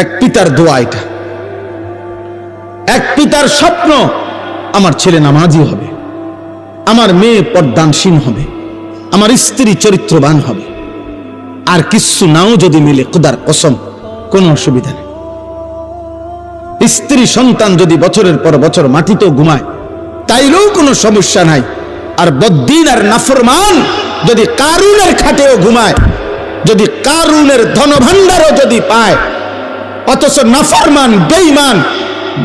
এক পিতার দোয়া এটা, এক পিতার স্বপ্ন আমার ছেলে নামাজি হবে, আমার মেয়ে পর্দানসীন হবে, আমার স্ত্রী চরিত্রবান হবে। আর কিছু নাও যদি মিলে খোদার কসম কোনো অসুবিধা নেই। স্ত্রী সন্তান যদি বছরের পর বছর মাটিতেও ঘুমায় তাইলেও কোনো সমস্যা নাই। আর বদ্দিন আর নাফরমান যদি কারুনের খাটেও ঘুমায়, যদি কারুনের ধনভাণ্ডারও যদি পায়, অথচ নাফরমান, বেঈমান,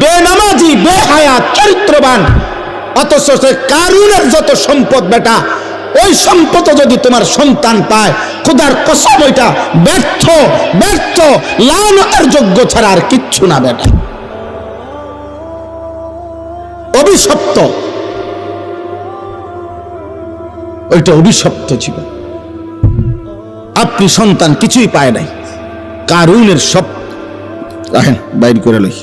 বেনামাজি, বেহায়া, চরিত্রবান, অথচ সে কারুনের যত সম্পদ বেটা, ওই সম্পদ যদি তোমার সন্তান পায়, খোদার কসম ওইটা ব্যর্থ, ব্যর্থ, লানতের যোগ্য ছাড়া আর কিচ্ছু না বেটা, অভিশপ্ত, ওইটা অভিশপ্ত ছিল। আপনি সন্তান কিছুই পায় নাই, কারুনের সব রাখেন বাইর করে লই,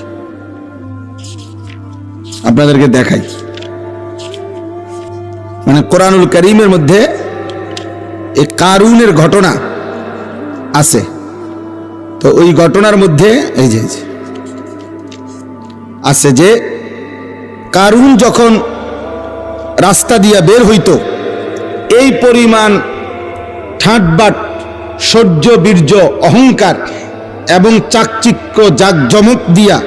আপনাদেরকে দেখাই। মানে কোরআনুল কারীমের মধ্যে এই কারুনের ঘটনা আছে। তো ওই ঘটনার মধ্যে এই যে আছে যে কারুন যখন রাস্তা দিয়া বের হইতো, এই পরিমাণ ঠাটবাট, সহ্য, বীর্য, অহংকার এবং চাকচিক্য, জাকজমক দিয়া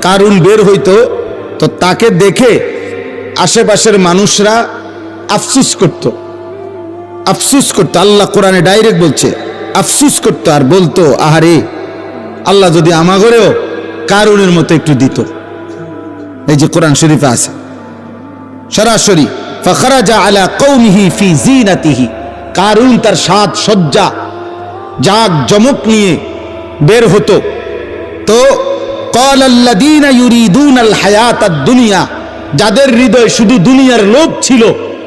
কারুন বের হইতো। তো তাকে দেখে আশেপাশের মানুষরা আফসুস করত, আফসুস করতো। আল্লাহ কোরআনে ডাইরেক্ট বলছে, আফসুস করতো আর বলতো, আহারে আল্লাহ যদি আমাগরেও কারুনের মতো একটু দিত। এই যে কোরআন শরীফে আছে সরাসরি, ফাখরাজা আলা কওমিহি ফি জিনাতিহি, কারুন তার সাজ সজ্জা জাকজমক নিয়ে বের হতো। তো ক্বালাল্লাযীনা ইউরিদুনাল হায়াতাদ দুনিয়া, যাদের হৃদয়ে শুধু দুনিয়ার লোভ ছিল,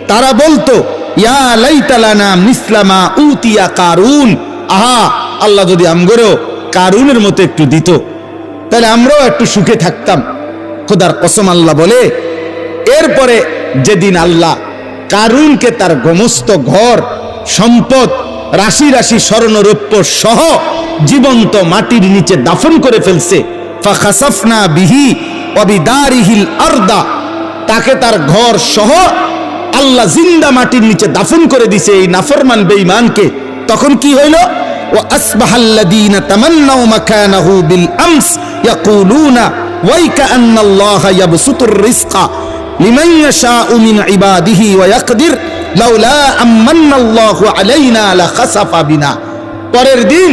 তারা বলতো, ইয়া লাইতা লানা মিসলা মা উতিয়া কারুন, আহা আল্লাহ যদি আমগরেও কারুনের মতো একটু দিত, তাহলে আমরাও একটু সুখে থাকতাম। খোদার কসম আল্লাহ বলে, এরপরে যেদিন আল্লাহ কারুনকে তার সমস্ত ঘর সম্পদ, রাশি রাশি স্বর্ণরৌপ্য সহ জীবন্ত মাটির নিচে দাফন করে ফেলছে, ফাখাসাফনা বিহি ওয়া বিদারিহিল আরদা, তাকে তার ঘর সহ আল্লাহ জিন্দা মাটির নিচে দাফন করে দিছে এই নাফরমান বেঈমানকে। তখন কি হইল? ওয়া আসবাহাল্লাযীনা তামান্নাউ মাকানাহু বিল আমস ইয়াকুলুনা ওয়াইকা আন্নাল্লাহা ইয়াবসুতুর রিজকা লিমান ইয়াশাউ মিন ইবাদিহি ওয়া ইয়াকদির লাউলা আমান্নাল্লাহু আলাইনা লাখাসাফা বিনা। পরের দিন